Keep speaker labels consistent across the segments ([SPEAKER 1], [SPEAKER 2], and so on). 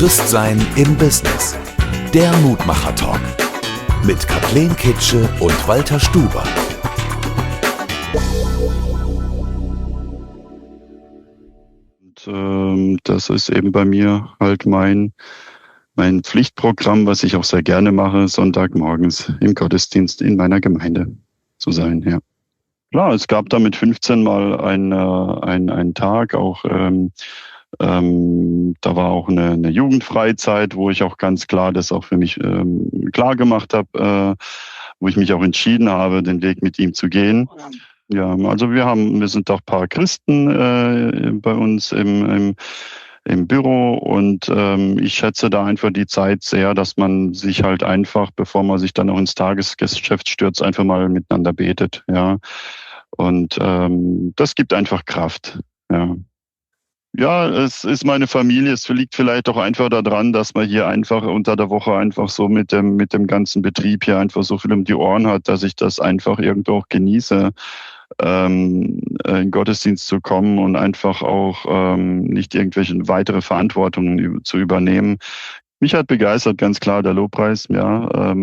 [SPEAKER 1] Christsein im Business. Der Mutmacher-Talk mit Kathleen Kitsche und Walter Stuber.
[SPEAKER 2] Und das ist eben bei mir halt mein Pflichtprogramm, was ich auch sehr gerne mache, Sonntagmorgens im Gottesdienst in meiner Gemeinde zu sein. Ja. Klar, es gab da mit 15 mal einen Tag, auch da war auch eine Jugendfreizeit, wo ich auch ganz klar das auch für mich klar gemacht habe, wo ich mich auch entschieden habe, den Weg mit ihm zu gehen. Ja, also wir sind doch ein paar Christen bei uns im Büro und ich schätze da einfach die Zeit sehr, dass man sich halt einfach, bevor man sich dann auch ins Tagesgeschäft stürzt, einfach mal miteinander betet. Ja, und das gibt einfach Kraft. Ja. Ja, es ist meine Familie. Es liegt vielleicht auch einfach daran, dass man hier einfach unter der Woche einfach so mit dem ganzen Betrieb hier einfach so viel um die Ohren hat, dass ich das einfach irgendwo auch genieße, in den Gottesdienst zu kommen und einfach auch nicht irgendwelche weitere Verantwortungen zu übernehmen. Mich hat begeistert, ganz klar, der Lobpreis. Ja,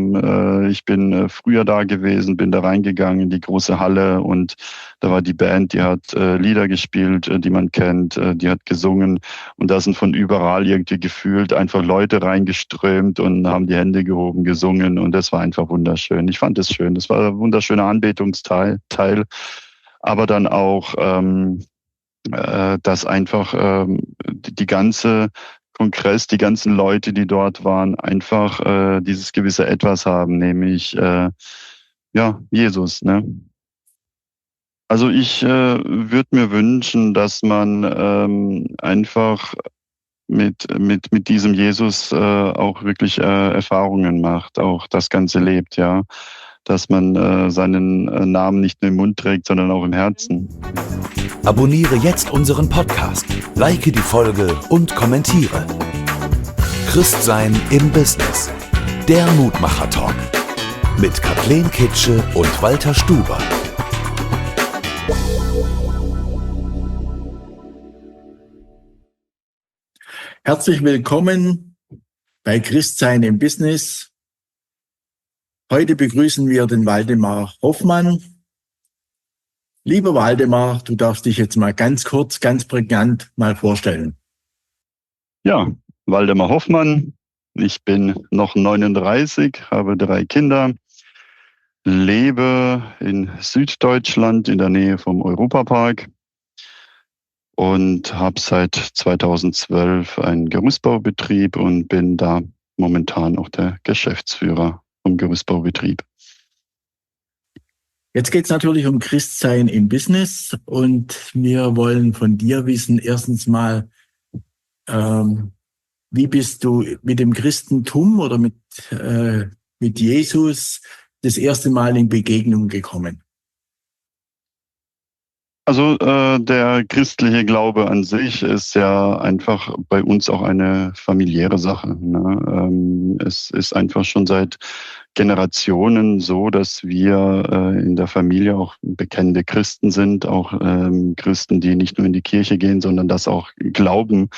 [SPEAKER 2] ich bin früher da gewesen, bin da reingegangen in die große Halle und da war die Band, die hat Lieder gespielt, die man kennt, die hat gesungen und da sind von überall irgendwie gefühlt einfach Leute reingeströmt und haben die Hände gehoben, gesungen und das war einfach wunderschön. Ich fand es schön. Das war ein wunderschöner Anbetungsteil, aber dann auch, dass einfach die ganze Kongress, die ganzen Leute, die dort waren, einfach dieses gewisse Etwas haben, nämlich Jesus. Ne? Also ich würde mir wünschen, dass man einfach mit diesem Jesus auch wirklich Erfahrungen macht, auch das Ganze lebt, ja, dass man seinen Namen nicht nur im Mund trägt, sondern auch im Herzen.
[SPEAKER 1] Abonniere jetzt unseren Podcast, like die Folge und kommentiere. Christsein im Business. Der Mutmacher-Talk mit Kathleen Kitsche und Walter Stuber.
[SPEAKER 3] Herzlich willkommen bei Christsein im Business. Heute begrüßen wir den Waldemar Hoffmann. Lieber Waldemar, du darfst dich jetzt mal ganz kurz, ganz prägnant mal vorstellen.
[SPEAKER 2] Ja, Waldemar Hoffmann. Ich bin noch 39, habe 3 Kinder, lebe in Süddeutschland in der Nähe vom Europapark und habe seit 2012 einen Gerüstbaubetrieb und bin da momentan auch der Geschäftsführer vom Gerüstbaubetrieb.
[SPEAKER 3] Jetzt geht es natürlich um Christsein im Business und wir wollen von dir wissen, erstens mal, wie bist du mit dem Christentum oder mit Jesus das erste Mal in Begegnung gekommen?
[SPEAKER 2] Also der christliche Glaube an sich ist ja einfach bei uns auch eine familiäre Sache. Ne? Es ist einfach schon seit Generationen so, dass wir in der Familie auch bekennende Christen sind, auch Christen, die nicht nur in die Kirche gehen, sondern das auch glauben,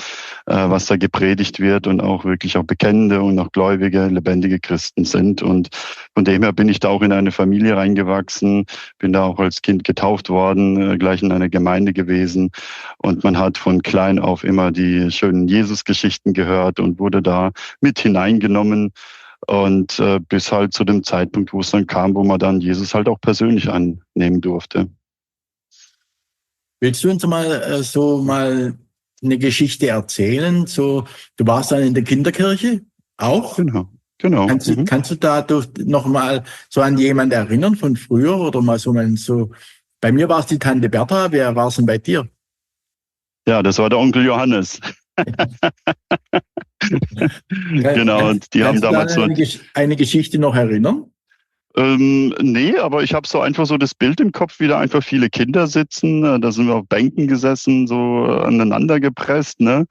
[SPEAKER 2] was da gepredigt wird und auch wirklich auch bekennende und auch gläubige, lebendige Christen sind. Und von dem her bin ich da auch in eine Familie reingewachsen, bin da auch als Kind getauft worden, gleich in einer Gemeinde gewesen. Und man hat von klein auf immer die schönen Jesus-Geschichten gehört und wurde da mit hineingenommen. Und bis halt zu dem Zeitpunkt, wo es dann kam, wo man dann Jesus halt auch persönlich annehmen durfte.
[SPEAKER 3] Willst du uns mal eine Geschichte erzählen? So, du warst dann in der Kinderkirche auch?
[SPEAKER 2] Genau.
[SPEAKER 3] Kannst du da noch mal so an jemanden erinnern von früher oder mal so? Bei mir war es die Tante Bertha. Wer war es denn bei dir?
[SPEAKER 2] Ja, das war der Onkel Johannes. Genau, und die haben damals so
[SPEAKER 3] eine Geschichte noch erinnern?
[SPEAKER 2] Nee, aber ich habe so einfach so das Bild im Kopf, wie da einfach viele Kinder sitzen. Da sind wir auf Bänken gesessen, so aneinander gepresst, ne?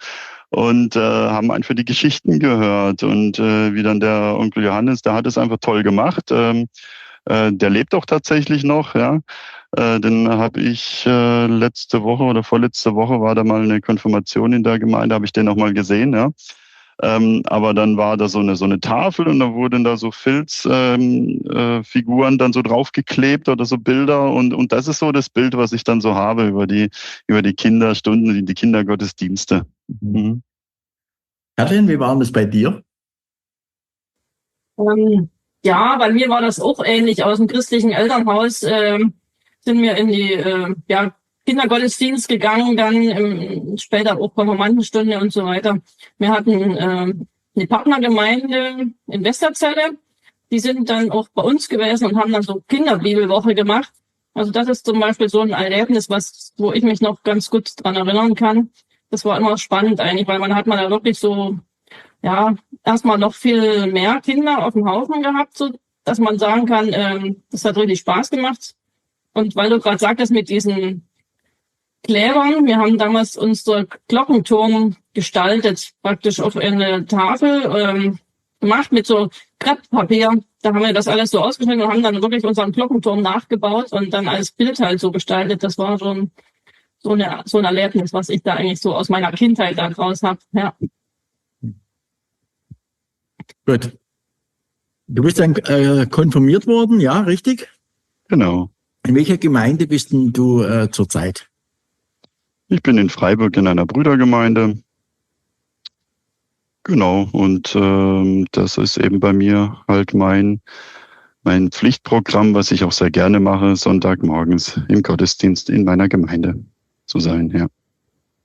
[SPEAKER 2] Und haben einfach die Geschichten gehört. Und wie dann der Onkel Johannes, der hat es einfach toll gemacht. Der lebt auch tatsächlich noch, ja. Den habe ich letzte Woche oder vorletzte Woche war da mal eine Konfirmation in der Gemeinde, habe ich den noch mal gesehen, ja. Aber dann war da so eine Tafel und da wurden da so Filzfiguren dann so draufgeklebt oder so Bilder und das ist so das Bild, was ich dann so habe über die Kinderstunden, die Kindergottesdienste. Mhm.
[SPEAKER 3] Kathrin, wie war das bei dir?
[SPEAKER 4] Ja, bei mir war das auch ähnlich. Aus dem christlichen Elternhaus sind wir in die Kindergottesdienst gegangen, dann später auch Konfirmandenstunde und so weiter. Wir hatten eine Partnergemeinde in Westerzelle. Die sind dann auch bei uns gewesen und haben dann so Kinderbibelwoche gemacht. Also das ist zum Beispiel so ein Erlebnis, wo ich mich noch ganz gut dran erinnern kann. Das war immer spannend eigentlich, weil man da wirklich so, ja, erstmal noch viel mehr Kinder auf dem Haufen gehabt, so dass man sagen kann, das hat richtig Spaß gemacht. Und weil du gerade sagtest mit diesen Klebern, wir haben damals unser Glockenturm gestaltet, praktisch auf eine Tafel gemacht mit so Krepppapier. Da haben wir das alles so ausgeschnitten und haben dann wirklich unseren Glockenturm nachgebaut und dann als Bild halt so gestaltet. Das war schon so ein Erlebnis, was ich da eigentlich so aus meiner Kindheit da draus habe. Ja.
[SPEAKER 3] Gut. Du bist dann konfirmiert worden, ja, richtig?
[SPEAKER 2] Genau.
[SPEAKER 3] In welcher Gemeinde bist denn du zurzeit?
[SPEAKER 2] Ich bin in Freiburg in einer Brüdergemeinde. Genau, und das ist eben bei mir halt mein Pflichtprogramm, was ich auch sehr gerne mache, Sonntagmorgens im Gottesdienst in meiner Gemeinde zu sein, ja.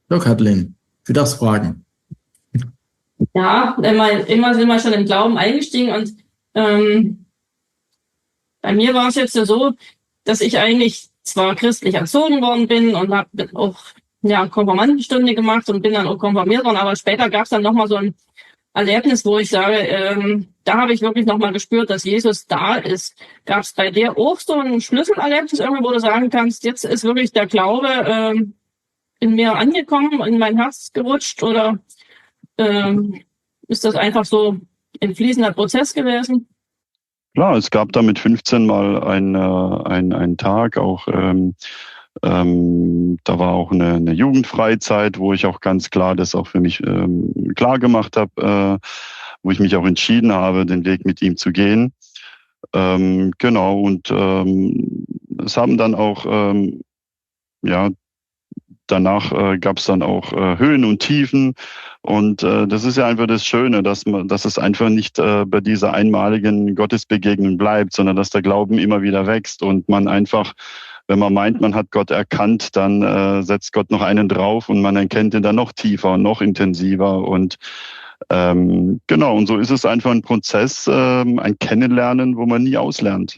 [SPEAKER 3] So, Kathleen, du darfst fragen.
[SPEAKER 4] Ja, immer sind wir schon im Glauben eingestiegen und bei mir war es jetzt so, dass ich eigentlich zwar christlich erzogen worden bin und habe auch Konfirmandenstunde gemacht und bin dann auch konfirmiert worden, aber später gab es dann nochmal so ein Erlebnis, wo ich sage, da habe ich wirklich nochmal gespürt, dass Jesus da ist. Gab es bei dir auch so ein Schlüsselerlebnis irgendwie, wo du sagen kannst, jetzt ist wirklich der Glaube in mir angekommen, in mein Herz gerutscht oder ist das einfach so ein fließender Prozess gewesen?
[SPEAKER 2] Klar, es gab da mit 15 mal einen Tag, auch da war auch eine Jugendfreizeit, wo ich auch ganz klar das auch für mich klar gemacht habe, wo ich mich auch entschieden habe, den Weg mit ihm zu gehen. Genau, und es haben dann auch, danach gab es dann auch Höhen und Tiefen. Und das ist ja einfach das Schöne, dass es einfach nicht bei dieser einmaligen Gottesbegegnung bleibt, sondern dass der Glauben immer wieder wächst und man einfach, wenn man meint, man hat Gott erkannt, dann setzt Gott noch einen drauf und man erkennt ihn dann noch tiefer und noch intensiver. Und genau, und so ist es einfach ein Prozess, ein Kennenlernen, wo man nie auslernt.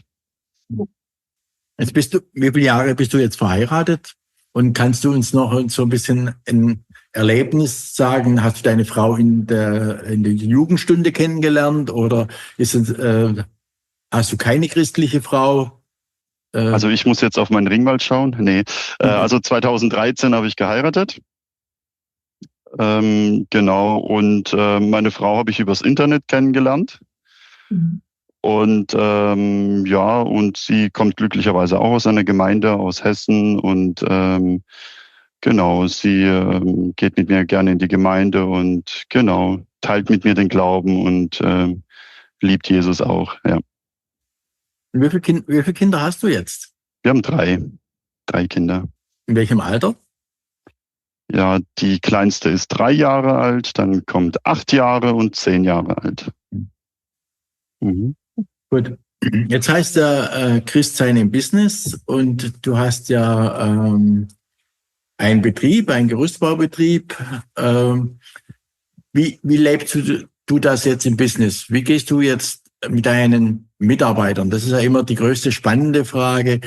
[SPEAKER 3] Jetzt wie viele Jahre bist du jetzt verheiratet? Und kannst du uns noch so ein bisschen ein Erlebnis sagen? Hast du deine Frau in der Jugendstunde kennengelernt oder hast du keine christliche Frau?
[SPEAKER 2] Also ich muss jetzt auf meinen Ring mal schauen. Nee, also 2013 habe ich geheiratet. Genau, und meine Frau habe ich übers Internet kennengelernt. Mhm. Und und sie kommt glücklicherweise auch aus einer Gemeinde aus Hessen und genau, sie geht mit mir gerne in die Gemeinde und genau, teilt mit mir den Glauben und liebt Jesus auch, ja.
[SPEAKER 3] Wie viele Kinder hast du jetzt?
[SPEAKER 2] Wir haben drei Kinder.
[SPEAKER 3] In welchem Alter?
[SPEAKER 2] Ja, die kleinste ist 3 Jahre alt, dann kommt 8 Jahre und 10 Jahre alt.
[SPEAKER 3] Mhm. Gut. Jetzt heißt ja Christsein im Business und du hast ja einen Betrieb, einen Gerüstbaubetrieb. Wie lebst du das jetzt im Business? Wie gehst du jetzt mit deinen Mitarbeitern? Das ist ja immer die größte spannende Frage.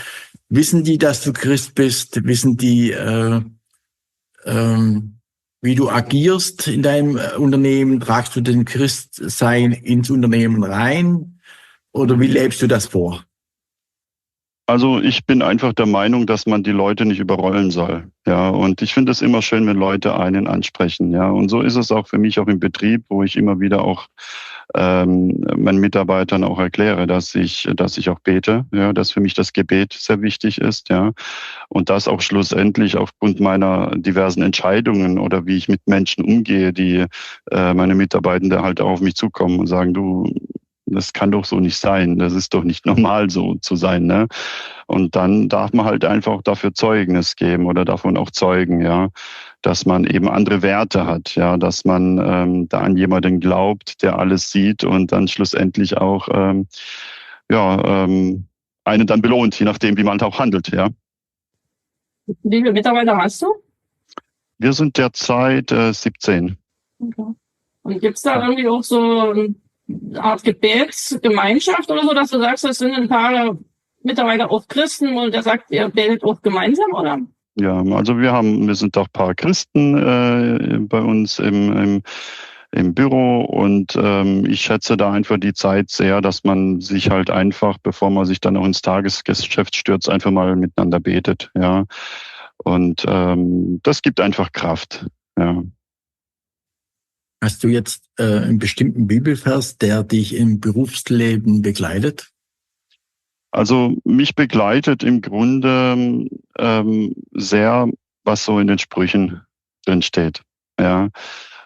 [SPEAKER 3] Wissen die, dass du Christ bist? Wissen die, wie du agierst in deinem Unternehmen? Tragst du den Christsein ins Unternehmen rein? Oder wie lebst du das vor?
[SPEAKER 2] Also ich bin einfach der Meinung, dass man die Leute nicht überrollen soll. Ja, und ich finde es immer schön, wenn Leute einen ansprechen. Ja, und so ist es auch für mich auch im Betrieb, wo ich immer wieder auch meinen Mitarbeitern auch erkläre, dass ich auch bete, ja, dass für mich das Gebet sehr wichtig ist, ja, und das auch schlussendlich aufgrund meiner diversen Entscheidungen oder wie ich mit Menschen umgehe, die meine Mitarbeitende halt auch auf mich zukommen und sagen, du, das kann doch so nicht sein, das ist doch nicht normal so zu sein, ne? Und dann darf man halt einfach dafür Zeugnis geben oder davon auch zeugen, ja, dass man eben andere Werte hat, ja, dass man da an jemanden glaubt, der alles sieht und dann schlussendlich auch einen dann belohnt, je nachdem, wie man auch handelt, ja.
[SPEAKER 4] Wie viele Mitarbeiter hast du?
[SPEAKER 2] Wir sind derzeit 17.
[SPEAKER 4] Okay. Und gibt's da irgendwie auch so eine Art Gebetsgemeinschaft oder so, dass du sagst, das sind ein paar Mitarbeiter auch Christen und der sagt, ihr betet auch gemeinsam, oder?
[SPEAKER 2] Ja, also wir sind auch ein paar Christen bei uns im Büro und ich schätze da einfach die Zeit sehr, dass man sich halt einfach, bevor man sich dann auch ins Tagesgeschäft stürzt, einfach mal miteinander betet, ja. Und das gibt einfach Kraft, ja.
[SPEAKER 3] Hast du jetzt einen bestimmten Bibelvers, der dich im Berufsleben begleitet?
[SPEAKER 2] Also mich begleitet im Grunde sehr, was so in den Sprüchen drin steht, ja,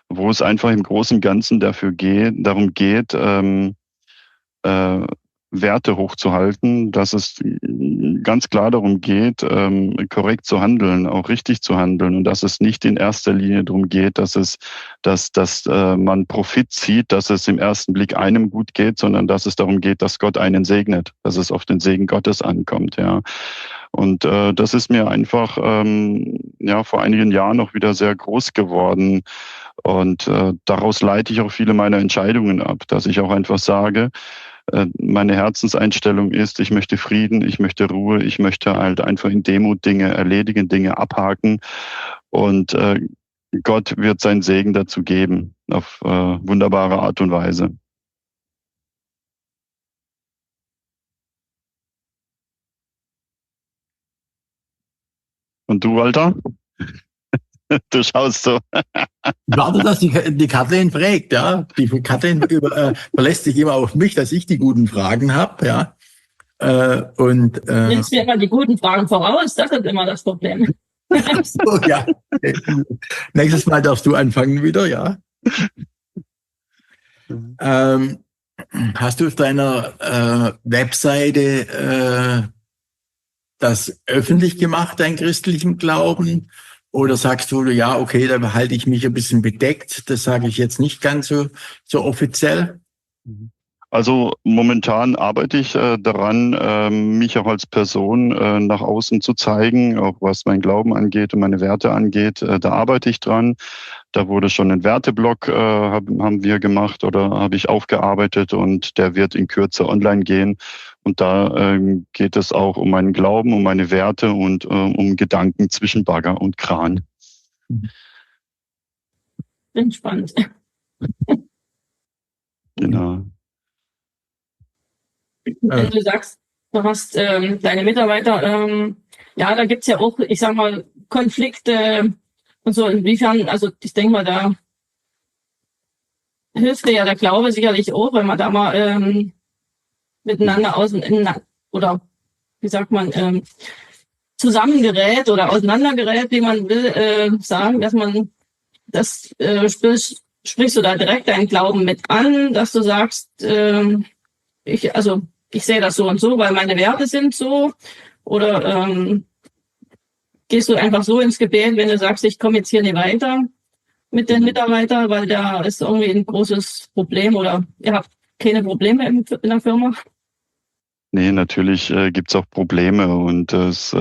[SPEAKER 2] wo es einfach im Großen und Ganzen darum geht, Werte hochzuhalten, dass es ganz klar darum geht, korrekt zu handeln, auch richtig zu handeln und dass es nicht in erster Linie darum geht, dass man Profit zieht, dass es im ersten Blick einem gut geht, sondern dass es darum geht, dass Gott einen segnet, dass es auf den Segen Gottes ankommt, ja. Und das ist mir einfach vor einigen Jahren noch wieder sehr groß geworden. Und daraus leite ich auch viele meiner Entscheidungen ab, dass ich auch einfach sage, meine Herzenseinstellung ist, ich möchte Frieden, ich möchte Ruhe, ich möchte halt einfach in Demut Dinge erledigen, Dinge abhaken. Und Gott wird seinen Segen dazu geben, auf wunderbare Art und Weise. Und du, Walter? Du schaust so.
[SPEAKER 3] Warte, dass die Kathleen fragt, ja. Die Kathleen verlässt sich immer auf mich, dass ich die guten Fragen habe, ja.
[SPEAKER 4] Nimmst mir immer die guten Fragen voraus, das ist immer das Problem.
[SPEAKER 3] So, ja. Nächstes Mal darfst du anfangen wieder, ja. Hast du auf deiner Webseite das öffentlich gemacht, deinen christlichen Glauben? Oder sagst du, ja, okay, da halte ich mich ein bisschen bedeckt, das sage ich jetzt nicht ganz so offiziell?
[SPEAKER 2] Also momentan arbeite ich daran, mich auch als Person nach außen zu zeigen, auch was mein Glauben angeht und meine Werte angeht. Da arbeite ich dran. Da wurde schon ein Werteblock, haben wir gemacht oder habe ich aufgearbeitet und der wird in Kürze online gehen. Und da geht es auch um meinen Glauben, um meine Werte und um Gedanken zwischen Bagger und Kran.
[SPEAKER 4] Bin spannend.
[SPEAKER 2] Genau.
[SPEAKER 4] Wenn du sagst, du hast deine Mitarbeiter, ja, da gibt's ja auch, ich sag mal, Konflikte und so. Inwiefern, also ich denke mal, da hilft dir ja der Glaube sicherlich auch, wenn man da mal miteinander oder wie sagt man, zusammengerät oder auseinandergerät, wie man will, sagen, dass man das sprichst du da direkt deinen Glauben mit an, dass du sagst, ich sehe das so und so, weil meine Werte sind so, oder gehst du einfach so ins Gebet, wenn du sagst, ich komme jetzt hier nicht weiter mit den Mitarbeitern, weil da ist irgendwie ein großes Problem oder ihr habt keine Probleme in der Firma?
[SPEAKER 2] Nee, natürlich gibt's auch Probleme und es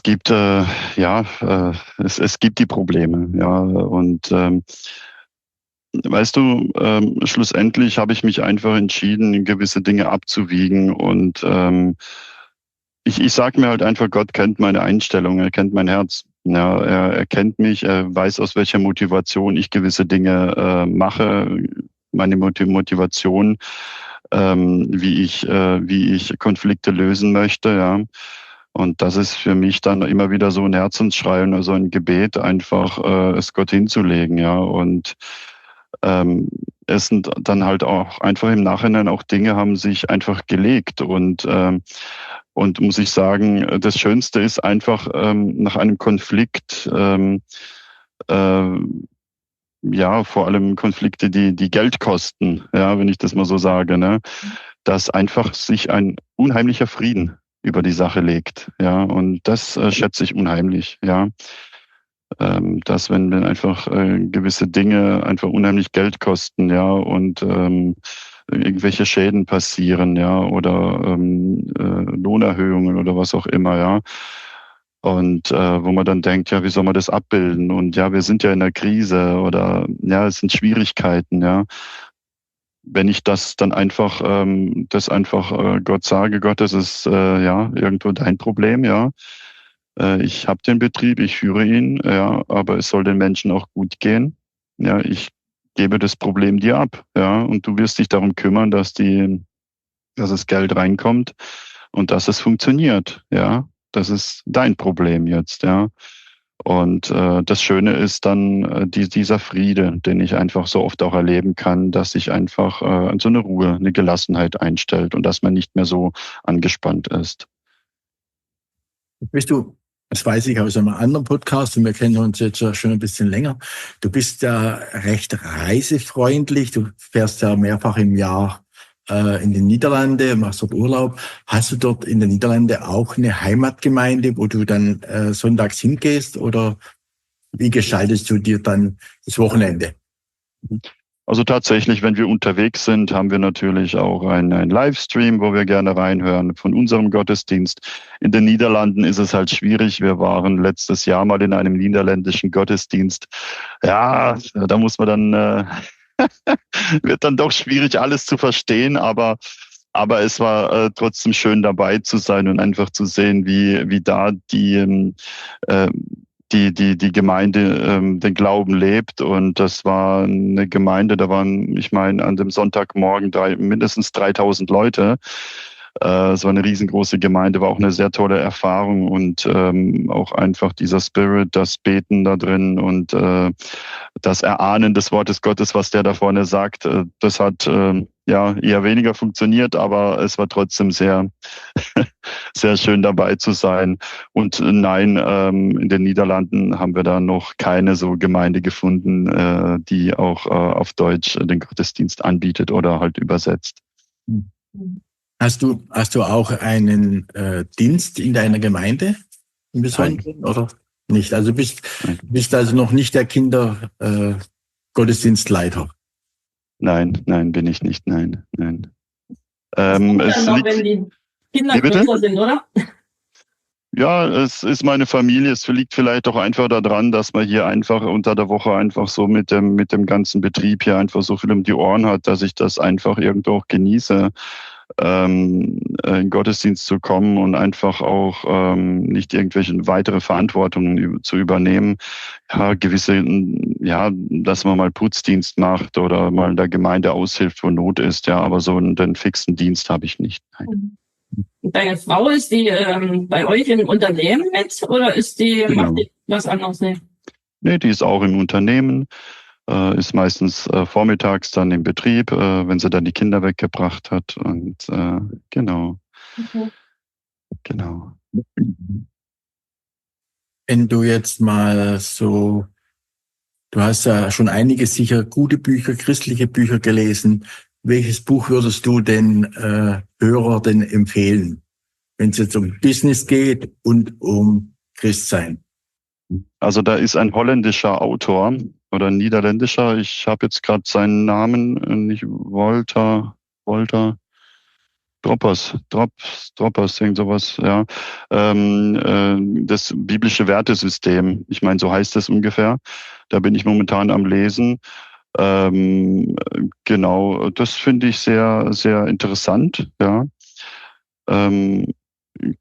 [SPEAKER 2] gibt es gibt die Probleme, ja, und weißt du, schlussendlich habe ich mich einfach entschieden, gewisse Dinge abzuwiegen und ich sage mir halt einfach, Gott kennt meine Einstellung, er kennt mein Herz. Ja, er kennt mich, er weiß, aus welcher Motivation ich gewisse Dinge mache, meine Motivation, wie ich Konflikte lösen möchte, ja. Und das ist für mich dann immer wieder so ein Herzensschrei und so ein Gebet, einfach es Gott hinzulegen, ja. Und es sind dann halt auch einfach im Nachhinein auch Dinge haben sich einfach gelegt und muss ich sagen, das Schönste ist einfach nach einem Konflikt, ja, vor allem Konflikte, die Geld kosten, ja, wenn ich das mal so sage, ne, dass einfach sich ein unheimlicher Frieden über die Sache legt, ja, und das schätze ich unheimlich, ja, dass wenn einfach gewisse Dinge einfach unheimlich Geld kosten, ja, und irgendwelche Schäden passieren, ja, oder Lohnerhöhungen oder was auch immer, ja. Und wo man dann denkt, ja, wie soll man das abbilden? Und ja, wir sind ja in einer Krise oder ja, es sind Schwierigkeiten, ja. Wenn ich das dann einfach, Gott sage, Gott, das ist ja irgendwo dein Problem, ja. Ich habe den Betrieb, ich führe ihn, ja, aber es soll den Menschen auch gut gehen. Ja, ich gebe das Problem dir ab, ja, und du wirst dich darum kümmern, dass das Geld reinkommt und dass es funktioniert, ja. Das ist dein Problem jetzt, ja. Und das Schöne ist dann dieser Friede, den ich einfach so oft auch erleben kann, dass sich einfach so eine Ruhe, eine Gelassenheit einstellt und dass man nicht mehr so angespannt ist.
[SPEAKER 3] Bist du, das weiß ich aus einem anderen Podcast und wir kennen uns jetzt ja schon ein bisschen länger, du bist ja recht reisefreundlich, du fährst ja mehrfach im Jahr in den Niederlanden, machst dort Urlaub. Hast du dort in den Niederlanden auch eine Heimatgemeinde, wo du dann sonntags hingehst oder wie gestaltest du dir dann das Wochenende?
[SPEAKER 2] Also tatsächlich, wenn wir unterwegs sind, haben wir natürlich auch einen Livestream, wo wir gerne reinhören von unserem Gottesdienst. In den Niederlanden ist es halt schwierig. Wir waren letztes Jahr mal in einem niederländischen Gottesdienst. Ja, da muss man dann wird dann doch schwierig, alles zu verstehen, aber es war trotzdem schön dabei zu sein und einfach zu sehen, wie da die Gemeinde den Glauben lebt. Und das war eine Gemeinde, da waren, ich meine, an dem Sonntagmorgen mindestens 3000 Leute. Es war eine riesengroße Gemeinde, war auch eine sehr tolle Erfahrung und auch einfach dieser Spirit, das Beten da drin und das Erahnen des Wortes Gottes, was der da vorne sagt, das hat ja eher weniger funktioniert, aber es war trotzdem sehr, sehr schön dabei zu sein. Und nein, in den Niederlanden haben wir da noch keine so Gemeinde gefunden, die auch auf Deutsch den Gottesdienst anbietet oder halt übersetzt.
[SPEAKER 3] Hast du auch einen Dienst in deiner Gemeinde im Besonderen oder nicht? Also bist also noch nicht der Gottesdienstleiter?
[SPEAKER 2] Nein, bin ich nicht. Nein.
[SPEAKER 4] Es liegt, wenn die Kinder größer sind, oder?
[SPEAKER 2] Ja, es ist meine Familie. Es liegt vielleicht auch einfach daran, dass man hier einfach unter der Woche einfach so mit dem ganzen Betrieb hier einfach so viel um die Ohren hat, dass ich das einfach irgendwo auch genieße, in den Gottesdienst zu kommen und einfach auch nicht irgendwelche weitere Verantwortungen zu übernehmen. Ja, dass man mal Putzdienst macht oder mal der Gemeinde aushilft, wo Not ist. Ja, aber so einen fixen Dienst habe ich nicht. Nein.
[SPEAKER 4] Deine Frau, ist die bei euch im Unternehmen mit oder ist die,
[SPEAKER 2] Genau.
[SPEAKER 4] macht die was anderes?
[SPEAKER 2] Nee, die ist auch im Unternehmen, ist meistens vormittags dann im Betrieb, wenn sie dann die Kinder weggebracht hat. Und genau.
[SPEAKER 4] Okay.
[SPEAKER 2] Genau.
[SPEAKER 3] Wenn du jetzt mal so, du hast ja schon einige sicher gute Bücher, christliche Bücher gelesen. Welches Buch würdest du den Hörer denn empfehlen, wenn es jetzt um Business geht und um Christsein?
[SPEAKER 2] Also da ist ein holländischer Autor oder ein niederländischer, ich habe jetzt gerade seinen Namen, nicht Walter Droppers, irgend sowas, ja. Das biblische Wertesystem, ich meine, so heißt es ungefähr. Da bin ich momentan am Lesen. Genau, das finde ich sehr, sehr interessant, ja.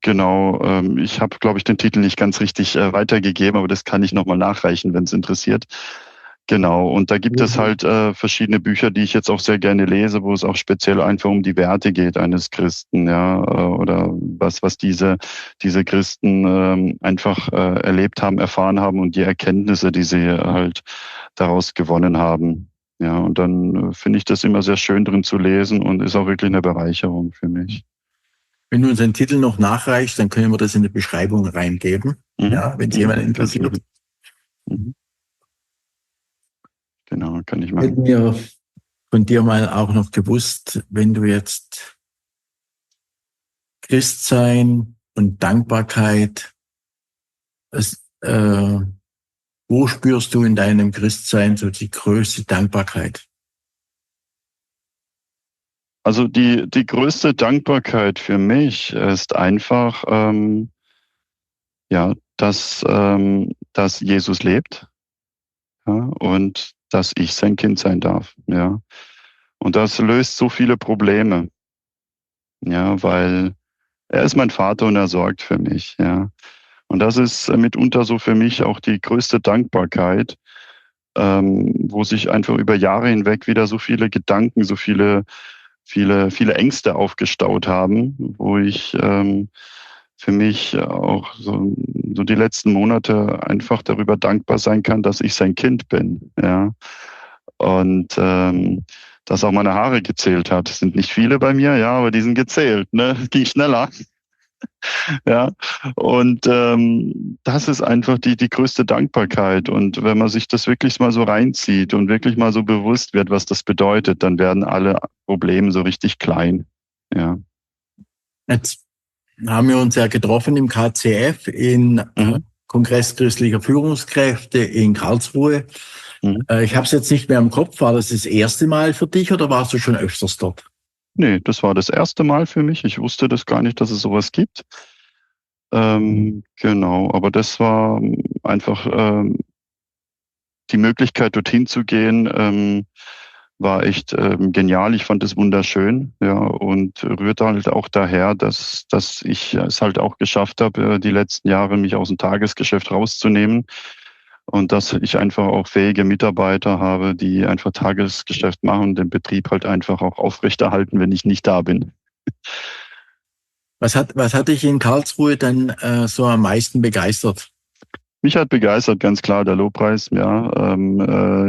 [SPEAKER 2] Genau, ich habe, glaube ich, den Titel nicht ganz richtig weitergegeben, aber das kann ich nochmal nachreichen, wenn es interessiert. Genau, und da gibt es halt verschiedene Bücher, die ich jetzt auch sehr gerne lese, wo es auch speziell einfach um die Werte geht eines Christen, ja, oder was diese Christen einfach erlebt haben, erfahren haben und die Erkenntnisse, die sie halt daraus gewonnen haben. Ja, und dann finde ich das immer sehr schön drin zu lesen und ist auch wirklich eine Bereicherung für mich.
[SPEAKER 3] Wenn du uns den Titel noch nachreichst, dann können wir das in die Beschreibung reingeben, ja, wenn es jemand interessiert.
[SPEAKER 2] Genau, kann ich machen.
[SPEAKER 3] Hätten wir von dir mal auch noch gewusst, wenn du jetzt Christsein und Dankbarkeit, wo spürst du in deinem Christsein so die größte Dankbarkeit?
[SPEAKER 2] Also die größte Dankbarkeit für mich ist einfach, dass Jesus lebt, ja, und dass ich sein Kind sein darf. Ja. Und das löst so viele Probleme, ja, weil er ist mein Vater und er sorgt für mich. Ja. Und das ist mitunter so für mich auch die größte Dankbarkeit, wo sich einfach über Jahre hinweg wieder so viele Gedanken, so viele Ängste aufgestaut haben, wo ich für mich auch so die letzten Monate einfach darüber dankbar sein kann, dass ich sein Kind bin. Ja. Und dass auch meine Haare gezählt hat. Es sind nicht viele bei mir, ja, aber die sind gezählt. Ne? Es ging schneller. Ja, und das ist einfach die größte Dankbarkeit. Und wenn man sich das wirklich mal so reinzieht und wirklich mal so bewusst wird, was das bedeutet, dann werden alle Probleme so richtig klein. Ja.
[SPEAKER 3] Jetzt haben wir uns ja getroffen im KCF, in Kongress christlicher Führungskräfte in Karlsruhe. Ich habe es jetzt nicht mehr im Kopf. War das erste Mal für dich oder warst du schon öfters dort?
[SPEAKER 2] Nee, das war das erste Mal für mich. Ich wusste das gar nicht, dass es sowas gibt. Genau, aber das war einfach die Möglichkeit, dorthin zu gehen, war echt genial. Ich fand es wunderschön, ja, und rührt halt auch daher, dass ich es halt auch geschafft habe, die letzten Jahre mich aus dem Tagesgeschäft rauszunehmen und dass ich einfach auch fähige Mitarbeiter habe, die einfach Tagesgeschäft machen und den Betrieb halt einfach auch aufrechterhalten, wenn ich nicht da bin.
[SPEAKER 3] Was hat dich in Karlsruhe dann so am meisten begeistert?
[SPEAKER 2] Mich hat begeistert, ganz klar, der Lobpreis. Ja,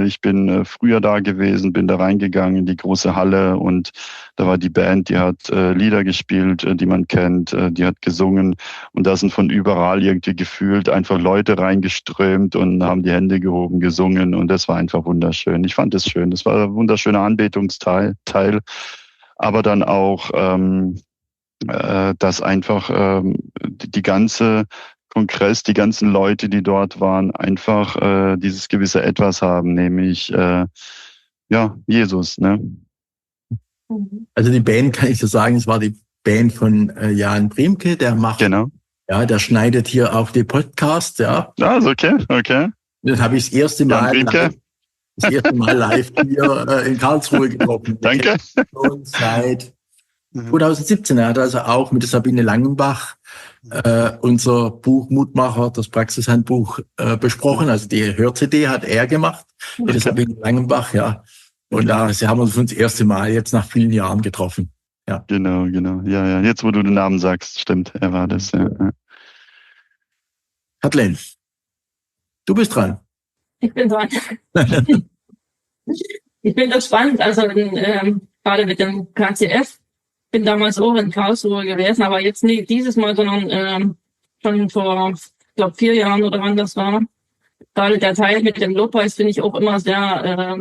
[SPEAKER 2] ich bin früher da gewesen, bin da reingegangen in die große Halle und da war die Band, die hat Lieder gespielt, die man kennt, die hat gesungen und da sind von überall irgendwie gefühlt einfach Leute reingeströmt und haben die Hände gehoben, gesungen und das war einfach wunderschön. Ich fand es schön. Das war ein wunderschöner Anbetungsteil, aber dann auch, dass einfach die ganze Kongress, die ganzen Leute, die dort waren, einfach dieses gewisse Etwas haben, nämlich Jesus. Ne?
[SPEAKER 3] Also die Band, kann ich so sagen, es war die Band von Jan Priemke, der macht,
[SPEAKER 2] genau.
[SPEAKER 3] Ja, der schneidet hier auch die Podcasts, ja.
[SPEAKER 2] Also okay.
[SPEAKER 3] Das habe ich das erste Mal live hier in Karlsruhe getroffen.
[SPEAKER 2] Danke.
[SPEAKER 3] Und seit 2017, er hat also auch mit der Sabine Langenbach unser Buch Mutmacher, das Praxishandbuch besprochen. Also die Hör-CD hat er gemacht, mit der Sabine Langenbach, ja. Und sie haben uns das erste Mal jetzt nach vielen Jahren getroffen. Ja.
[SPEAKER 2] Genau. Ja. Jetzt, wo du den Namen sagst, stimmt, er war das. Ja.
[SPEAKER 3] Kathleen, du bist dran.
[SPEAKER 4] Ich bin dran. Ich bin gespannt, also gerade mit dem KCF. Bin damals auch in Karlsruhe gewesen, aber jetzt nicht dieses Mal, sondern schon vor, ich glaube, 4 Jahren oder wann das war. Gerade der Teil mit dem Lobpreis finde ich auch immer sehr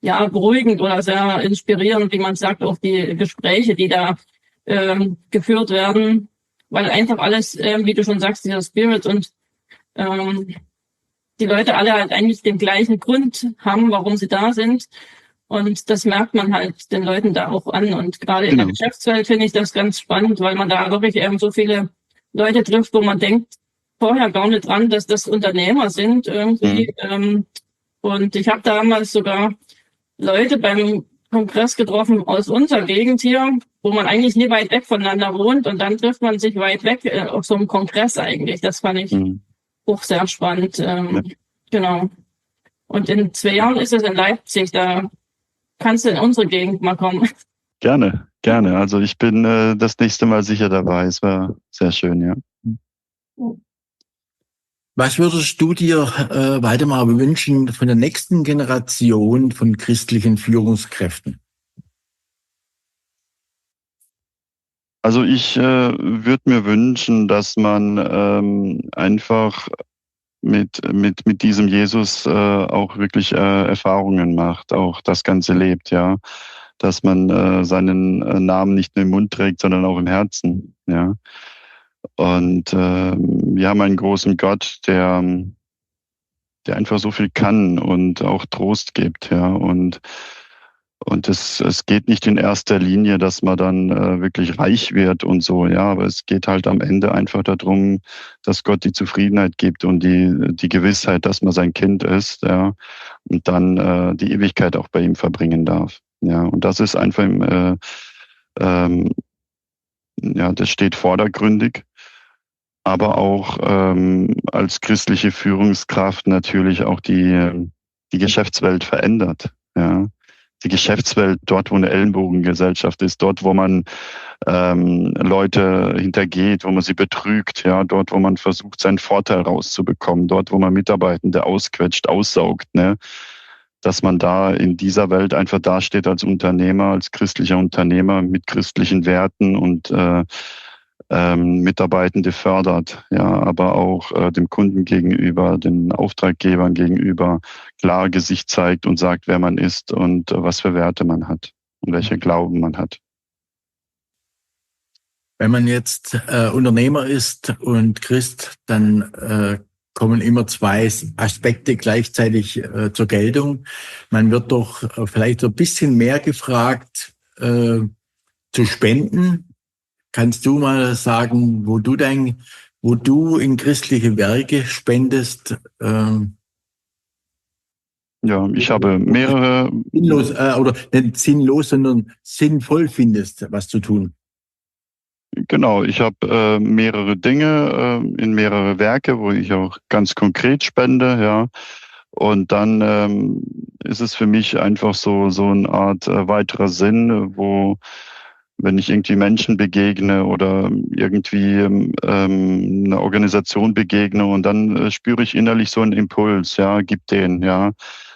[SPEAKER 4] beruhigend oder sehr inspirierend, wie man sagt, auch die Gespräche, die da geführt werden, weil einfach alles, wie du schon sagst, dieser Spirit und die Leute alle halt eigentlich den gleichen Grund haben, warum sie da sind. Und das merkt man halt den Leuten da auch an. Und gerade in der Geschäftswelt finde ich das ganz spannend, weil man da wirklich so viele Leute trifft, wo man denkt vorher gar nicht dran, dass das Unternehmer sind irgendwie. Und ich habe damals sogar Leute beim Kongress getroffen aus unserer Gegend hier, wo man eigentlich nie weit weg voneinander wohnt. Und dann trifft man sich weit weg auf so einem Kongress eigentlich. Das fand ich auch sehr spannend. Genau. Und in 2 Jahren ist es in Leipzig, da kannst du in unsere Gegend mal kommen.
[SPEAKER 2] Gerne. Also ich bin das nächste Mal sicher dabei. Es war sehr schön, ja.
[SPEAKER 3] Was würdest du dir, Waldemar, wünschen von der nächsten Generation von christlichen Führungskräften?
[SPEAKER 2] Also ich würde mir wünschen, dass man einfach mit diesem Jesus auch wirklich Erfahrungen macht, auch das Ganze lebt, ja. Dass man seinen Namen nicht nur im Mund trägt, sondern auch im Herzen, ja. Und wir haben einen großen Gott, der einfach so viel kann und auch Trost gibt, ja. Und es geht nicht in erster Linie, dass man dann wirklich reich wird und so, ja, aber es geht halt am Ende einfach darum, dass Gott die Zufriedenheit gibt und die Gewissheit, dass man sein Kind ist, ja, und dann die Ewigkeit auch bei ihm verbringen darf. Ja, und das ist einfach ja, das steht vordergründig, aber auch als christliche Führungskraft natürlich auch die Geschäftswelt verändert, ja. Die Geschäftswelt, dort, wo eine Ellenbogengesellschaft ist, dort, wo man Leute hintergeht, wo man sie betrügt, ja, dort, wo man versucht, seinen Vorteil rauszubekommen, dort, wo man Mitarbeitende ausquetscht, aussaugt, ne, dass man da in dieser Welt einfach dasteht als Unternehmer, als christlicher Unternehmer mit christlichen Werten und Mitarbeitende fördert, ja, aber auch dem Kunden gegenüber, den Auftraggebern gegenüber klar Gesicht zeigt und sagt, wer man ist und was für Werte man hat und welche Glauben man hat.
[SPEAKER 3] Wenn man jetzt Unternehmer ist und Christ, dann kommen immer zwei Aspekte gleichzeitig zur Geltung. Man wird doch vielleicht so ein bisschen mehr gefragt, zu spenden. Kannst du mal sagen, wo du in christliche Werke spendest?
[SPEAKER 2] Ja, ich habe mehrere.
[SPEAKER 3] Sinnlos, oder nicht sinnlos, sondern sinnvoll findest, was zu tun.
[SPEAKER 2] Genau, ich habe mehrere Dinge in mehrere Werke, wo ich auch ganz konkret spende, ja. Und dann ist es für mich einfach so eine Art weiterer Sinn, wo, wenn ich irgendwie Menschen begegne oder irgendwie eine Organisation begegne und dann spüre ich innerlich so einen Impuls, ja, gib den, ja.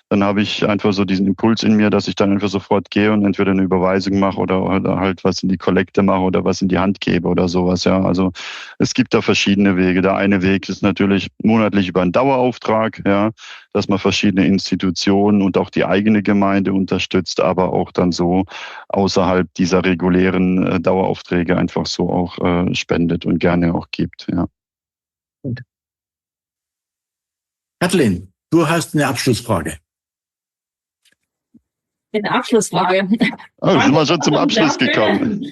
[SPEAKER 2] Dann habe ich einfach so diesen Impuls in mir, dass ich dann einfach sofort gehe und entweder eine Überweisung mache oder halt was in die Kollekte mache oder was in die Hand gebe oder sowas, ja. Also es gibt da verschiedene Wege. Der eine Weg ist natürlich monatlich über einen Dauerauftrag, ja, dass man verschiedene Institutionen und auch die eigene Gemeinde unterstützt, aber auch dann so außerhalb dieser regulären Daueraufträge einfach so auch spendet und gerne auch gibt, ja.
[SPEAKER 3] Kathleen, du hast eine Abschlussfrage.
[SPEAKER 4] Eine Abschlussfrage.
[SPEAKER 2] Oh, sind wir schon zum Abschluss gekommen.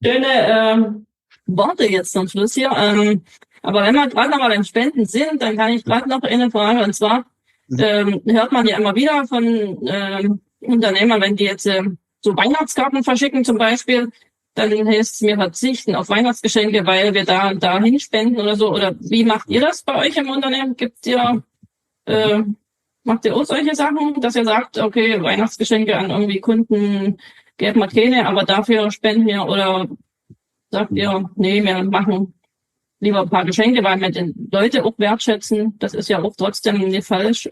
[SPEAKER 4] Schöne Worte jetzt zum Schluss hier. Aber wenn wir gerade noch mal beim Spenden sind, dann kann ich gerade noch eine Frage. Und zwar hört man ja immer wieder von Unternehmern, wenn die jetzt so Weihnachtskarten verschicken zum Beispiel, dann heißt es, wir verzichten auf Weihnachtsgeschenke, weil wir da hinspenden oder so. Oder wie macht ihr das bei euch im Unternehmen? Macht ihr auch solche Sachen, dass ihr sagt, okay, Weihnachtsgeschenke an irgendwie Kunden geben wir keine, aber dafür spenden wir? Oder sagt ihr, nee, wir machen lieber ein paar Geschenke, weil wir die Leute auch wertschätzen? Das ist ja auch trotzdem nicht falsch.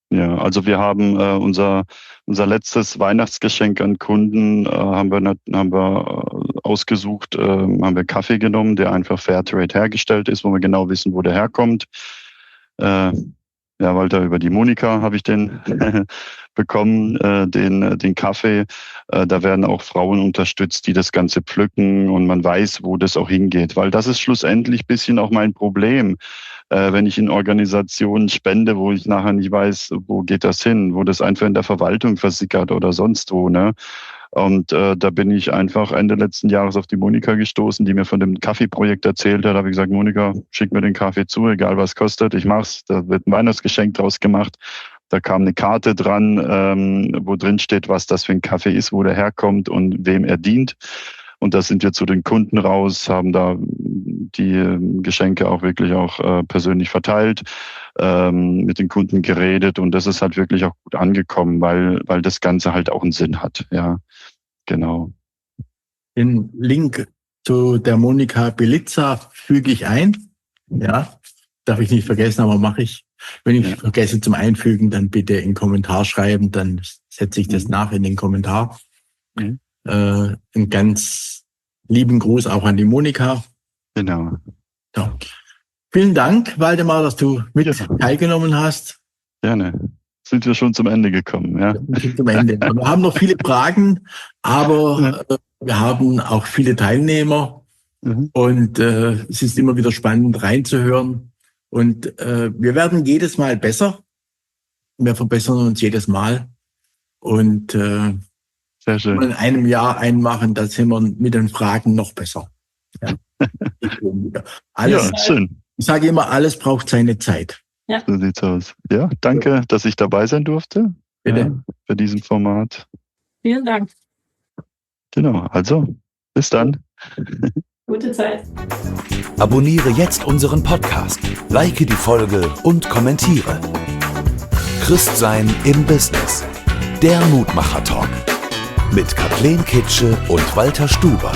[SPEAKER 2] Ja, also wir haben unser letztes Weihnachtsgeschenk an Kunden haben wir ausgesucht, haben wir Kaffee genommen, der einfach Fairtrade hergestellt ist, wo wir genau wissen, wo der herkommt. Ja, Walter, über die Monika habe ich den bekommen, den Kaffee. Da werden auch Frauen unterstützt, die das Ganze pflücken und man weiß, wo das auch hingeht. Weil das ist schlussendlich ein bisschen auch mein Problem, wenn ich in Organisationen spende, wo ich nachher nicht weiß, wo geht das hin, wo das einfach in der Verwaltung versickert oder sonst wo, ne? Und da bin ich einfach Ende letzten Jahres auf die Monika gestoßen, die mir von dem Kaffeeprojekt erzählt hat. Da habe ich gesagt, Monika, schick mir den Kaffee zu, egal was kostet, ich mach's. Da wird ein Weihnachtsgeschenk draus gemacht. Da kam eine Karte dran, wo drin steht, was das für ein Kaffee ist, wo der herkommt und wem er dient. Und da sind wir zu den Kunden raus, haben da die Geschenke auch wirklich auch persönlich verteilt, mit den Kunden geredet und das ist halt wirklich auch gut angekommen, weil das Ganze halt auch einen Sinn hat. Ja, genau.
[SPEAKER 3] Den Link zu der Monika Belitza füge ich ein. Ja, darf ich nicht vergessen, aber mache ich. Wenn ich vergesse zum Einfügen, dann bitte in den Kommentar schreiben, dann setze ich das nach in den Kommentar. Einen ganz lieben Gruß auch an die Monika.
[SPEAKER 2] Genau.
[SPEAKER 3] Ja. Vielen Dank, Waldemar, dass du mit teilgenommen hast.
[SPEAKER 2] Gerne. Sind wir schon zum Ende gekommen, ja?
[SPEAKER 3] Zum Ende. Wir haben noch viele Fragen, aber wir haben auch viele Teilnehmer und es ist immer wieder spannend reinzuhören. Und wir werden jedes Mal besser. Wir verbessern uns jedes Mal. Und
[SPEAKER 2] sehr schön.
[SPEAKER 3] In einem Jahr einmachen, da sind wir mit den Fragen noch besser. Ja. Alles,
[SPEAKER 2] schön.
[SPEAKER 3] Ich sage immer, alles braucht seine Zeit.
[SPEAKER 4] Ja.
[SPEAKER 2] So sieht's aus. Ja, danke, dass ich dabei sein durfte.
[SPEAKER 3] Bitte.
[SPEAKER 2] Ja, für diesen Format.
[SPEAKER 4] Vielen Dank.
[SPEAKER 2] Genau, also bis dann.
[SPEAKER 4] Gute Zeit.
[SPEAKER 1] Abonniere jetzt unseren Podcast, like die Folge und kommentiere. Christsein im Business. Der Mutmacher-Talk. Mit Kathleen Kitsche und Walter Stuber.